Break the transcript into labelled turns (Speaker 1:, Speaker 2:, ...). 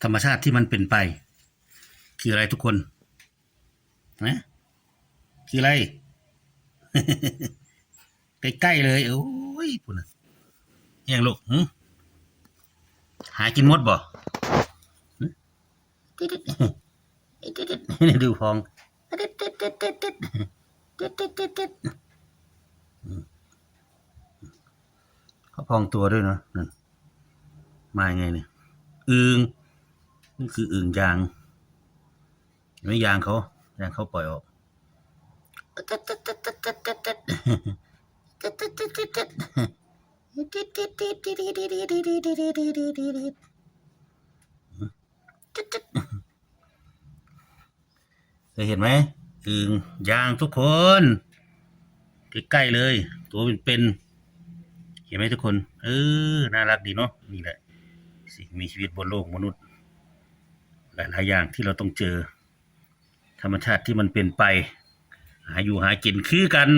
Speaker 1: ธรรมชาติที่มันเป็นไปคืออะไรทุกคนนะคืออะไร ใกล้ๆเลยโอ้ยปุ่นน่ะยังลูกหากินมดบ่นี่ดูพองเขาพองตัวด้วยเนาะนั่นมาไงเนี่ยอึ่งนี่คืออึ่งยางไม่ยางเขาปล่อยออกเคยเห็นไหมอึ่งยางทุกคนใกล้ๆเลยตัวเป็นๆเห็นไหมทุกคนน่ารักดีเนาะนี่แหละสิ่งมีชีวิตบนโลกมนุษย์หลายๆอย่างที่เราต้องเจอธรรมชาติที่มันเป็นไปหาอยู่หากินคือกัน